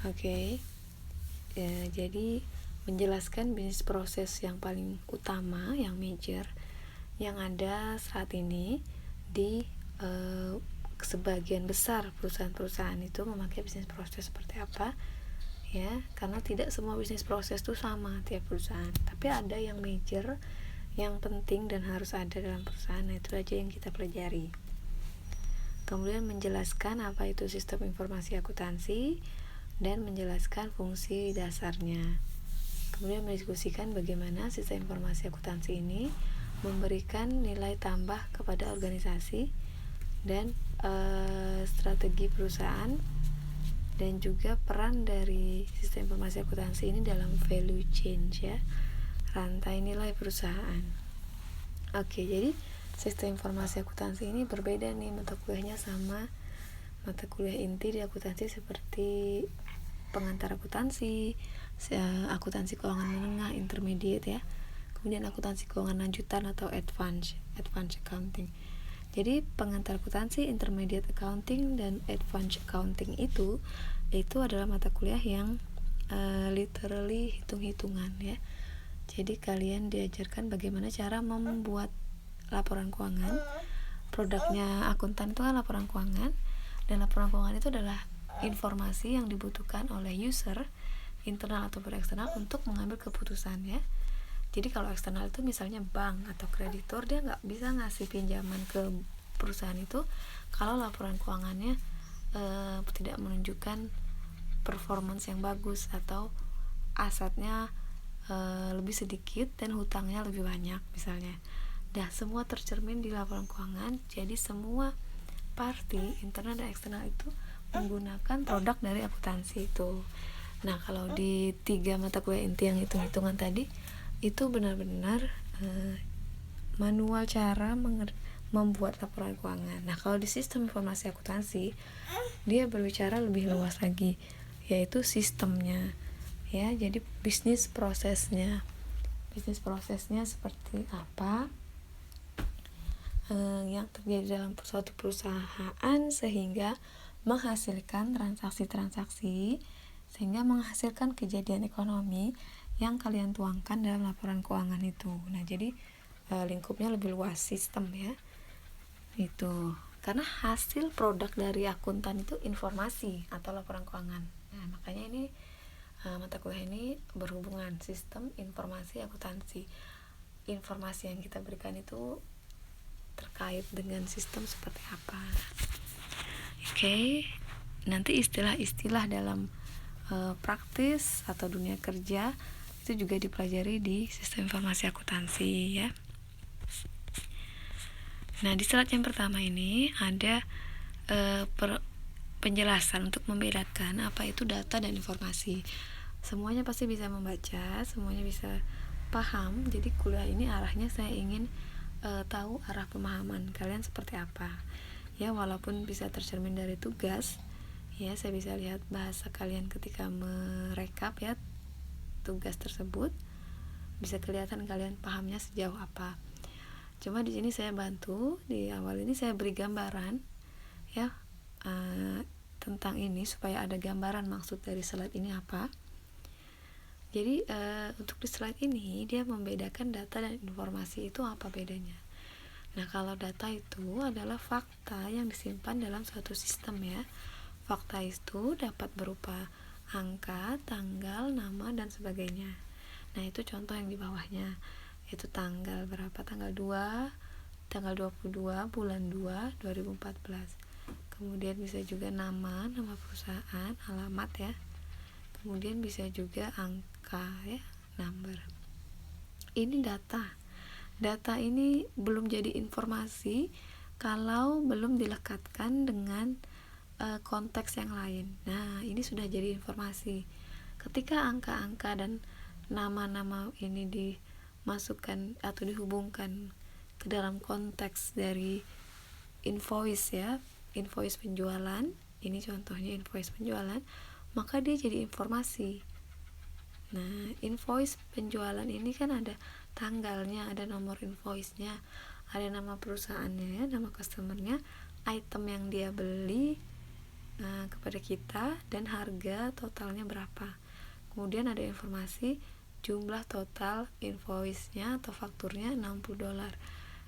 Oke. Ya, jadi menjelaskan bisnis proses yang paling utama, yang major, yang ada saat ini di sebagian besar perusahaan-perusahaan itu memakai bisnis proses seperti apa, ya, karena tidak semua bisnis proses itu sama tiap perusahaan, tapi ada yang major, yang penting dan harus ada dalam perusahaan. Nah, itu aja yang kita pelajari. Kemudian menjelaskan apa itu sistem informasi akuntansi dan menjelaskan fungsi dasarnya. Kemudian mendiskusikan bagaimana sistem informasi akuntansi ini memberikan nilai tambah kepada organisasi dan strategi perusahaan, dan juga peran dari sistem informasi akuntansi ini dalam value chain, ya, rantai nilai perusahaan. Oke, jadi sistem informasi akuntansi ini berbeda nih mata kuliahnya sama mata kuliah inti di akuntansi seperti pengantar akuntansi, akuntansi keuangan menengah, intermediate, ya. Kemudian akuntansi keuangan lanjutan atau advance accounting. Jadi pengantar akuntansi, intermediate accounting, dan advance accounting itu adalah mata kuliah yang literally hitung-hitungan, ya. Jadi kalian diajarkan bagaimana cara membuat laporan keuangan. Produknya akuntan itu kan laporan keuangan, dan laporan keuangan itu adalah informasi yang dibutuhkan oleh user, internal ataupun eksternal, untuk mengambil keputusan, ya. Jadi kalau eksternal itu misalnya bank atau kreditor, dia nggak bisa ngasih pinjaman ke perusahaan itu kalau laporan keuangannya tidak menunjukkan performance yang bagus, atau asetnya lebih sedikit dan hutangnya lebih banyak misalnya. Dah, semua tercermin di laporan keuangan. Jadi semua party, internal dan eksternal, itu menggunakan produk dari akuntansi itu. Nah, kalau di 3 mata kuliah inti yang hitung-hitungan tadi, itu benar-benar manual cara membuat laporan keuangan. Nah, kalau di sistem informasi akuntansi, dia berbicara lebih luas lagi, yaitu sistemnya, ya. Jadi bisnis prosesnya seperti apa yang terjadi dalam suatu perusahaan sehingga menghasilkan transaksi-transaksi, sehingga menghasilkan kejadian ekonomi yang kalian tuangkan dalam laporan keuangan itu. Nah, jadi lingkupnya lebih luas, sistem, ya. Itu karena hasil produk dari akuntan itu informasi atau laporan keuangan. Nah, makanya ini mata kuliah ini berhubungan sistem informasi akuntansi. Informasi yang kita berikan itu terkait dengan sistem seperti apa. Oke. Nanti istilah-istilah dalam praktis atau dunia kerja itu juga dipelajari di sistem informasi akuntansi, ya. Nah, di slide yang pertama ini ada penjelasan untuk membedakan apa itu data dan informasi. Semuanya pasti bisa membaca, semuanya bisa paham. Jadi kuliah ini arahnya saya ingin tahu arah pemahaman kalian seperti apa, ya. Walaupun bisa tercermin dari tugas, ya, saya bisa lihat bahasa kalian ketika merekap, ya, tugas tersebut, bisa kelihatan kalian pahamnya sejauh apa. Cuma di sini saya bantu, di awal ini saya beri gambaran, ya, tentang ini supaya ada gambaran maksud dari slide ini apa. Jadi untuk di slide ini dia membedakan data dan informasi itu apa bedanya. Nah, kalau data itu adalah fakta yang disimpan dalam suatu sistem, ya. Fakta itu dapat berupa angka, tanggal, nama, dan sebagainya. Nah, itu contoh yang di bawahnya, yaitu tanggal berapa, tanggal 2, tanggal 22 bulan 2 2014. Kemudian bisa juga nama perusahaan, alamat, ya. Kemudian bisa juga angka, ya, number. Ini data ini belum jadi informasi kalau belum dilekatkan dengan konteks yang lain. Nah, ini sudah jadi informasi ketika angka-angka dan nama-nama ini dimasukkan atau dihubungkan ke dalam konteks dari invoice, ya, invoice penjualan. Ini contohnya invoice penjualan, maka dia jadi informasi. Nah, invoice penjualan ini kan ada tanggalnya, ada nomor invoice-nya, ada nama perusahaannya, ya, nama customer-nya, item yang dia beli, kepada kita dan harga totalnya berapa. Kemudian ada informasi jumlah total invoice-nya atau fakturnya $60.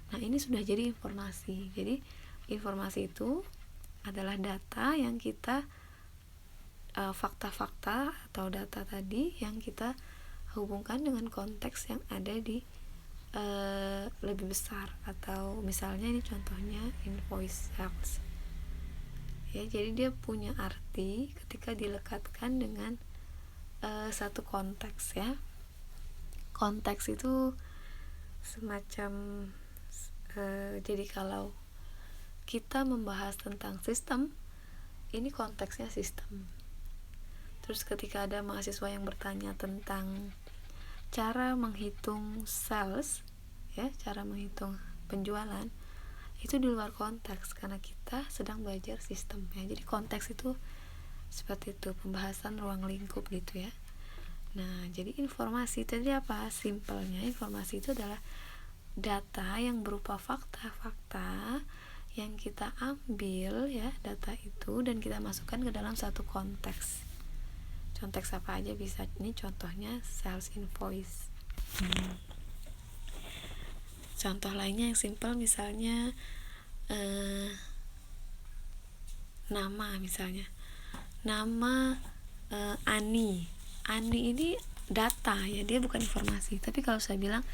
Nah, ini sudah jadi informasi. Jadi informasi itu adalah data yang kita fakta-fakta atau data tadi yang kita hubungkan dengan konteks yang ada di lebih besar. Atau misalnya ini contohnya invoice sales ya, jadi dia punya arti ketika dilekatkan dengan satu konteks ya. Konteks itu semacam jadi kalau kita membahas tentang sistem, ini konteksnya sistem. Terus ketika ada mahasiswa yang bertanya tentang cara menghitung sales ya, cara menghitung penjualan, itu di luar konteks karena kita sedang belajar sistem ya. Jadi konteks itu seperti itu, pembahasan ruang lingkup gitu ya. Nah, jadi informasi tadi apa? Simpelnya informasi itu adalah data yang berupa fakta-fakta yang kita ambil ya, data itu, dan kita masukkan ke dalam satu konteks. Konteks apa aja bisa, ini contohnya sales invoice. Contoh lainnya yang simpel misalnya nama, misalnya nama Ani ini data ya, dia bukan informasi. Tapi kalau saya bilang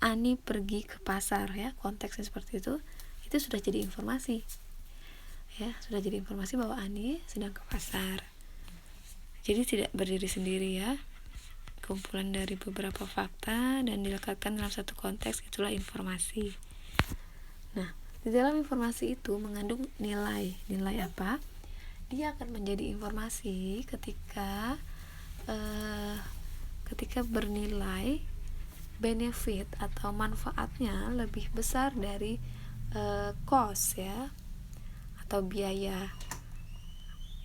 Ani pergi ke pasar ya, konteksnya seperti itu sudah jadi informasi ya, sudah jadi informasi bahwa Ani sedang ke pasar. Jadi tidak berdiri sendiri ya, kumpulan dari beberapa fakta dan dilekatkan dalam satu konteks, itulah informasi. Nah, di dalam informasi itu mengandung nilai. Nilai apa? Dia akan menjadi informasi ketika bernilai benefit atau manfaatnya lebih besar dari cost ya, atau biaya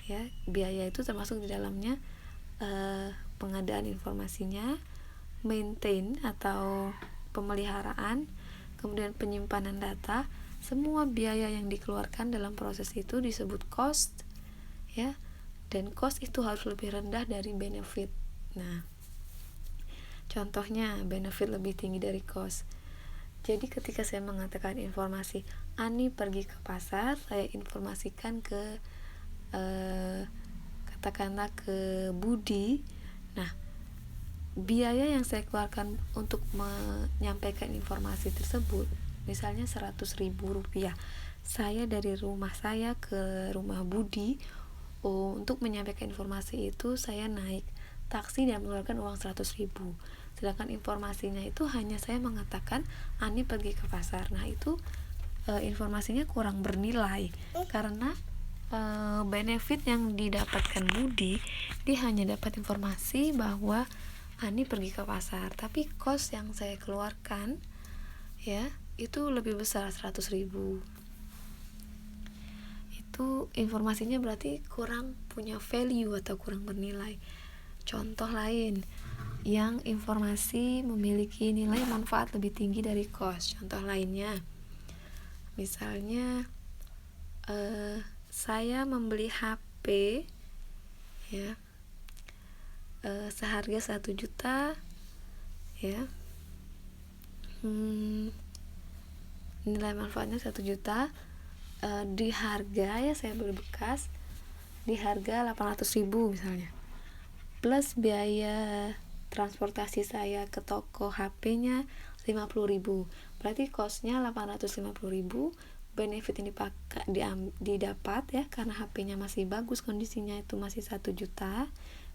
ya. Biaya itu termasuk di dalamnya pengadaan informasinya, maintain atau pemeliharaan, kemudian penyimpanan data. Semua biaya yang dikeluarkan dalam proses itu disebut cost ya, dan cost itu harus lebih rendah dari benefit. Nah, contohnya benefit lebih tinggi dari cost. Jadi ketika saya mengatakan informasi Ani pergi ke pasar, saya informasikan ke katakanlah ke Budi. Nah, biaya yang saya keluarkan untuk menyampaikan informasi tersebut misalnya Rp100.000. Saya dari rumah saya ke rumah Budi, untuk menyampaikan informasi itu saya naik taksi dan mengeluarkan uang 100.000. Sedangkan informasinya itu hanya saya mengatakan Ani pergi ke pasar. Nah, itu informasinya kurang bernilai karena benefit yang didapatkan Budi, dia hanya dapat informasi bahwa Ani pergi ke pasar, tapi cost yang saya keluarkan ya itu lebih besar 100.000. Itu informasinya berarti kurang punya value atau kurang bernilai. Contoh lain yang informasi memiliki nilai manfaat lebih tinggi dari cost. Contoh lainnya misalnya saya membeli HP ya seharga 1 juta ya, nilai manfaatnya 1 juta, di harga ya saya beli bekas di harga 800.000 misalnya, plus biaya transportasi saya ke toko HP-nya 50.000, berarti costnya 850.000. Benefit yang didapat ya karena HP-nya masih bagus, kondisinya itu masih 1 juta,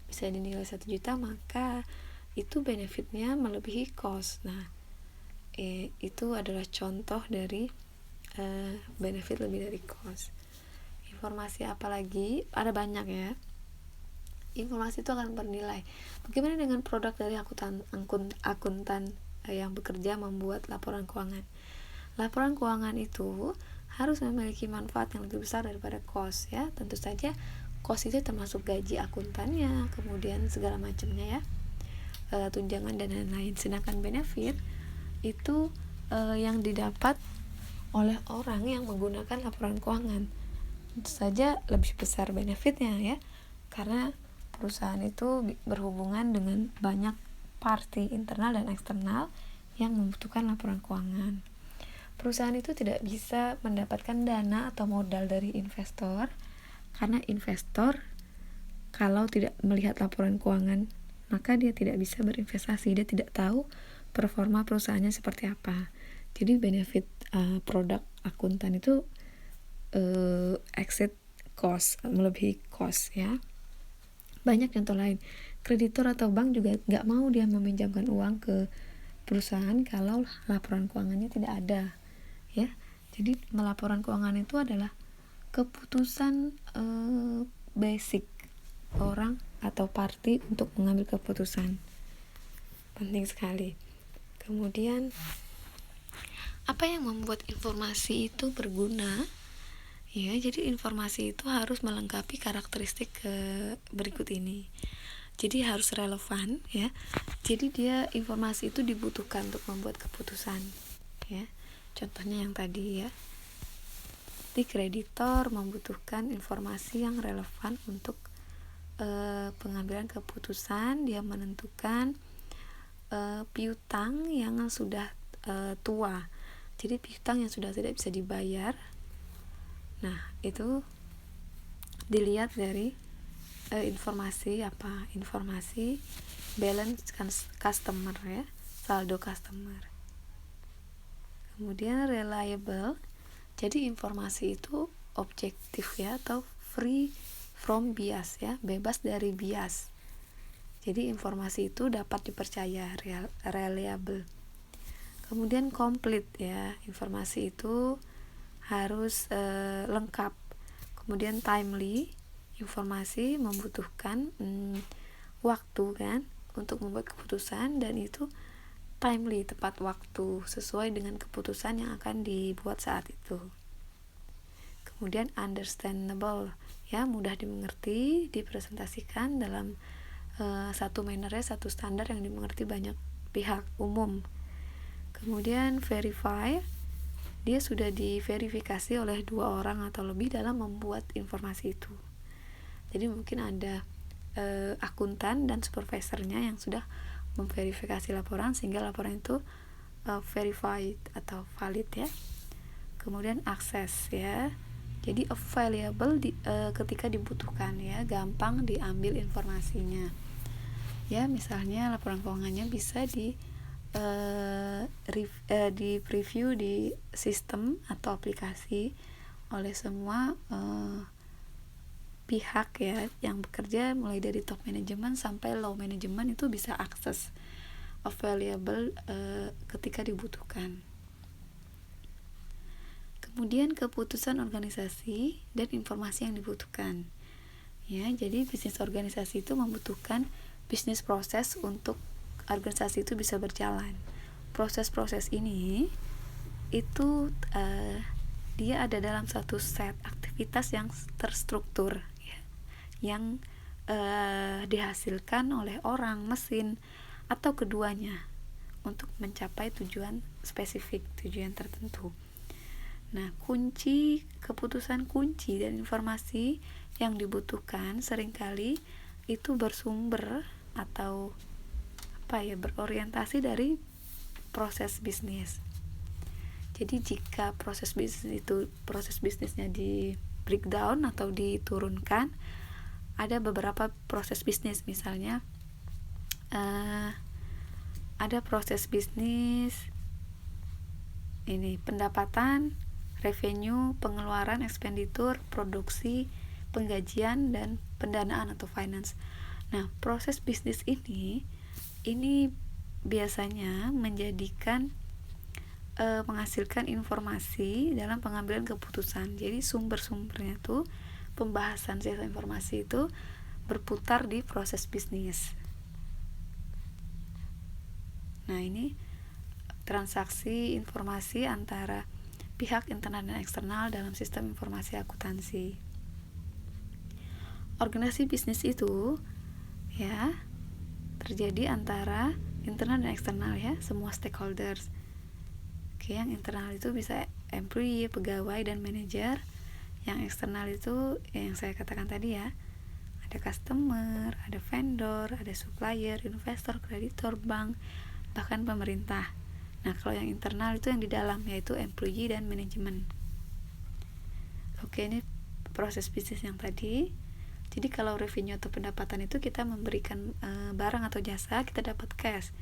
bisa dinilai 1 juta, maka itu benefitnya melebihi cost. Nah, itu adalah contoh dari benefit lebih dari cost. Informasi apa lagi? Ada banyak ya. Informasi itu akan bernilai. Bagaimana dengan produk dari akuntan yang bekerja membuat laporan keuangan? Laporan keuangan itu harus memiliki manfaat yang lebih besar daripada cost ya. Tentu saja cost itu termasuk gaji akuntannya, kemudian segala macamnya ya, tunjangan dan lain-lain. Sedangkan benefit itu yang didapat oleh orang yang menggunakan laporan keuangan. tentu saja lebih besar benefitnya ya, karena perusahaan itu berhubungan dengan banyak party internal dan eksternal yang membutuhkan laporan keuangan. Perusahaan itu tidak bisa mendapatkan dana atau modal dari investor, karena investor kalau tidak melihat laporan keuangan maka dia tidak bisa berinvestasi, dia tidak tahu performa perusahaannya seperti apa. Jadi benefit produk akuntan itu exit cost, melebihi cost ya. Banyak contoh lain, kreditor atau bank juga nggak mau dia meminjamkan uang ke perusahaan kalau laporan keuangannya tidak ada ya. Jadi melaporan keuangan itu adalah keputusan basic orang atau party untuk mengambil keputusan, penting sekali. Kemudian apa yang membuat informasi itu berguna ya? Jadi informasi itu harus melengkapi karakteristik berikut ini. Jadi harus relevan ya. Jadi informasi itu dibutuhkan untuk membuat keputusan ya. Contohnya yang tadi ya, di kreditor membutuhkan informasi yang relevan untuk pengambilan keputusan. Dia menentukan piutang yang sudah tua, jadi piutang yang sudah tidak bisa dibayar. Nah itu dilihat dari informasi apa? Informasi balance customer ya, saldo customer. Kemudian reliable, jadi informasi itu objektif ya, atau free from bias ya, bebas dari bias. Jadi informasi itu dapat dipercaya, reliable. Kemudian complete ya, informasi itu harus lengkap. Kemudian timely, informasi membutuhkan waktu kan untuk membuat keputusan, dan itu timely, tepat waktu, sesuai dengan keputusan yang akan dibuat saat itu. Kemudian understandable ya, mudah dimengerti, dipresentasikan dalam satu manner, satu standar yang dimengerti banyak pihak, umum. Kemudian verify, dia sudah diverifikasi oleh 2 orang atau lebih dalam membuat informasi itu. Jadi mungkin ada akuntan dan supervisornya yang sudah memverifikasi laporan sehingga laporan itu verified atau valid ya. Kemudian akses ya, jadi available ketika dibutuhkan ya, gampang diambil informasinya ya. Misalnya laporan keuangannya bisa di preview di sistem atau aplikasi oleh semua pihak ya yang bekerja, mulai dari top management sampai low management itu bisa akses, available ketika dibutuhkan. Kemudian keputusan organisasi dan informasi yang dibutuhkan ya. Jadi bisnis organisasi itu membutuhkan bisnis proses untuk organisasi itu bisa berjalan. Proses-proses ini itu dia ada dalam satu set aktivitas yang terstruktur ya, yang dihasilkan oleh orang, mesin, atau keduanya untuk mencapai tujuan spesifik, tujuan tertentu. Nah, keputusan kunci dan informasi yang dibutuhkan seringkali itu bersumber atau berorientasi dari proses bisnis. Jadi jika proses bisnisnya di breakdown atau diturunkan, ada beberapa proses bisnis. Misalnya ada proses bisnis ini pendapatan, revenue, pengeluaran, expenditure, produksi, penggajian, dan pendanaan atau finance. Nah, proses bisnis ini biasanya menghasilkan informasi dalam pengambilan keputusan. Jadi sumber-sumbernya tuh, pembahasan sistem informasi itu berputar di proses bisnis. Nah, ini transaksi informasi antara pihak internal dan eksternal dalam sistem informasi akuntansi. Organisasi bisnis itu ya terjadi antara internal dan eksternal ya, semua stakeholders. Oke, yang internal itu bisa employee, pegawai, dan manajer. Yang eksternal itu yang saya katakan tadi ya, ada customer, ada vendor, ada supplier, investor, kreditor, bank, bahkan pemerintah. Nah, kalau yang internal itu yang di dalam, yaitu employee dan manajemen. Oke, ini proses bisnis yang tadi. Jadi kalau revenue atau pendapatan itu kita memberikan barang atau jasa, kita dapat cash.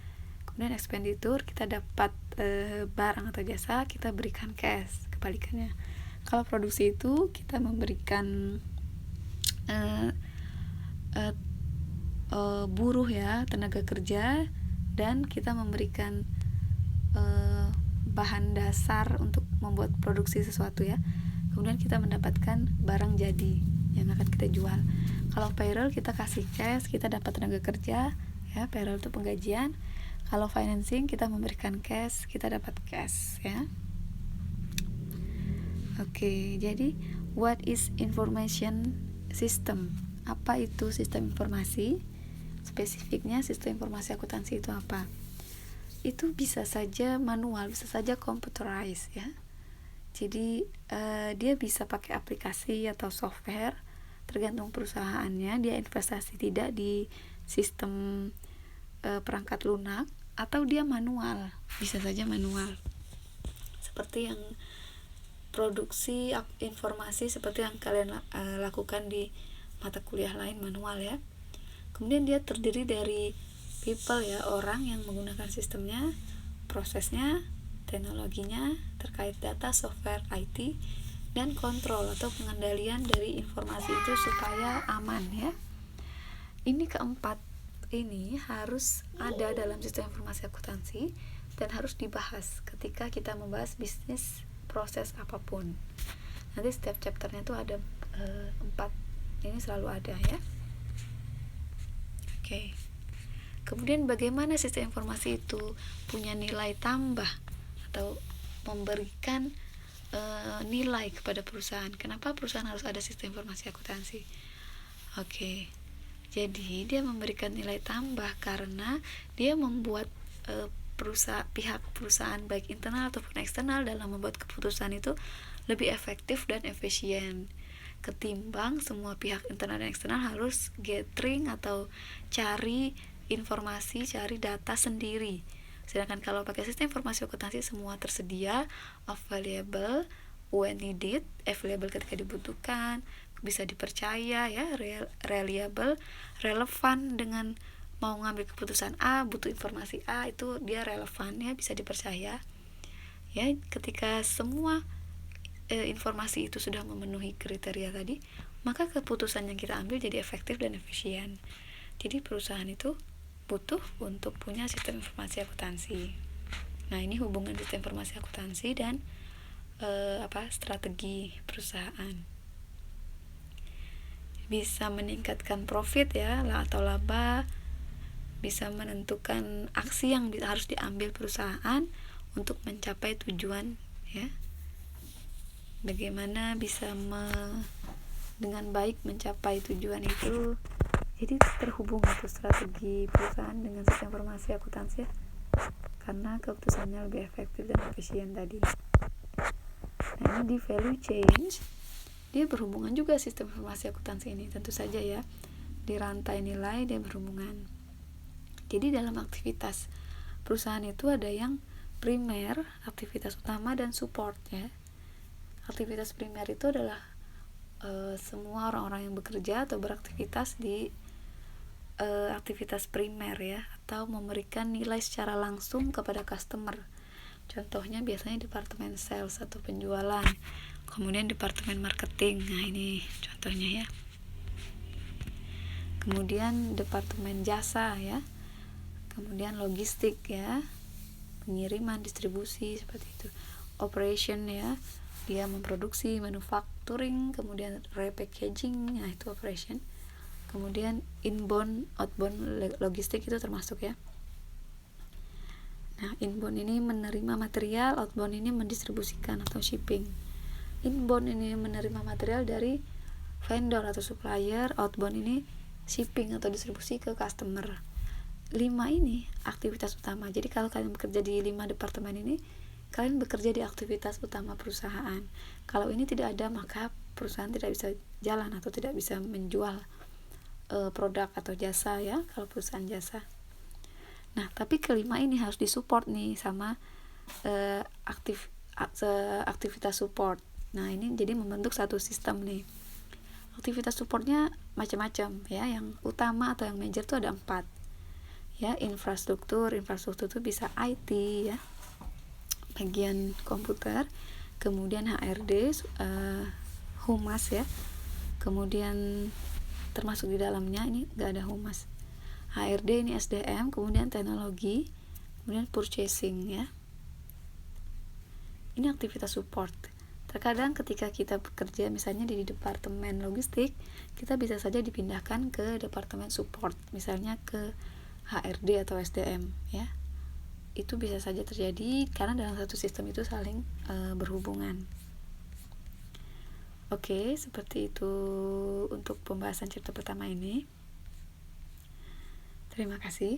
Kemudian expenditure, kita dapat barang atau jasa, kita berikan cash. Kebalikannya, kalau produksi itu kita memberikan buruh ya, tenaga kerja, dan kita memberikan bahan dasar untuk membuat produksi sesuatu ya. Kemudian kita mendapatkan barang jadi yang akan kita jual. Kalau payroll kita kasih cash, kita dapat tenaga kerja ya, payroll itu penggajian. Kalau financing kita memberikan cash, kita dapat cash ya. Oke, jadi what is information system? Apa itu sistem informasi? Spesifiknya sistem informasi akuntansi itu apa? Itu bisa saja manual, bisa saja computerized ya. Jadi dia bisa pakai aplikasi atau software, tergantung perusahaannya. Dia investasi tidak di sistem perangkat lunak, atau dia manual, bisa saja manual. Seperti yang produksi informasi seperti yang kalian lakukan di mata kuliah lain, manual ya. Kemudian dia terdiri dari people ya, orang yang menggunakan sistemnya, prosesnya, teknologinya terkait data, software, IT, dan kontrol atau pengendalian dari informasi itu supaya aman ya. Ini keempat ini harus ada dalam sistem informasi akuntansi dan harus dibahas ketika kita membahas bisnis proses apapun. Nanti setiap chapternya tuh ada 4 ini selalu ada ya. Oke. Kemudian bagaimana sistem informasi itu punya nilai tambah atau memberikan nilai kepada perusahaan. Kenapa perusahaan harus ada sistem informasi akuntansi? Oke. Jadi dia memberikan nilai tambah karena dia membuat pihak perusahaan baik internal ataupun eksternal dalam membuat keputusan itu lebih efektif dan efisien ketimbang semua pihak internal dan eksternal harus gathering atau cari informasi, cari data sendiri. Sedangkan kalau pakai sistem informasi akuntansi semua tersedia, available when needed, available ketika dibutuhkan, bisa dipercaya ya, reliable, relevan dengan mau ngambil keputusan A, butuh informasi A, itu dia relevan ya, bisa dipercaya ya. Ketika semua informasi itu sudah memenuhi kriteria tadi, maka keputusan yang kita ambil jadi efektif dan efisien. Jadi perusahaan itu butuh untuk punya sistem informasi akuntansi. Nah, ini hubungan sistem informasi akuntansi dan strategi perusahaan. Bisa meningkatkan profit ya atau laba, bisa menentukan aksi yang harus diambil perusahaan untuk mencapai tujuan ya. Bagaimana bisa dengan baik mencapai tujuan itu. Jadi terhubung itu strategi perusahaan dengan sistem informasi akuntansi karena keputusannya lebih efektif dan efisien tadi. Nah, ini di value change dia berhubungan juga sistem informasi akuntansi ini, tentu saja ya, di rantai nilai dia berhubungan. Jadi dalam aktivitas perusahaan itu ada yang primer, aktivitas utama, dan support ya. Aktivitas primer itu adalah semua orang-orang yang bekerja atau beraktivitas di aktivitas primer ya, atau memberikan nilai secara langsung kepada customer. Contohnya biasanya departemen sales atau penjualan, kemudian departemen marketing. Nah, ini contohnya ya. Kemudian departemen jasa ya, kemudian logistik ya, pengiriman, distribusi seperti itu. Operation ya, dia memproduksi, manufacturing, kemudian repackaging, nah itu operation. Kemudian inbound, outbound logistik itu termasuk ya. Nah, inbound ini menerima material, outbound ini mendistribusikan atau shipping. Inbound ini menerima material dari vendor atau supplier, outbound ini shipping atau distribusi ke customer. 5 ini aktivitas utama. Jadi kalau kalian bekerja di 5 departemen ini, kalian bekerja di aktivitas utama perusahaan. Kalau ini tidak ada, maka perusahaan tidak bisa jalan atau tidak bisa menjual produk atau jasa ya, kalau perusahaan jasa. Nah, tapi kelima ini harus disupport nih sama aktivitas support. Nah, ini jadi membentuk satu sistem nih. Aktivitas supportnya macam-macam ya. Yang utama atau yang major itu ada 4 ya. Infrastruktur itu bisa IT ya, bagian komputer, kemudian HRD, humas ya, kemudian termasuk di dalamnya ini nggak ada humas. HRD ini SDM, kemudian teknologi, kemudian purchasing ya. Ini aktivitas support. Terkadang ketika kita bekerja misalnya di departemen logistik, kita bisa saja dipindahkan ke departemen support, misalnya ke HRD atau SDM ya. Itu bisa saja terjadi karena dalam satu sistem itu saling berhubungan. Oke, seperti itu untuk pembahasan chapter pertama ini. Terima kasih.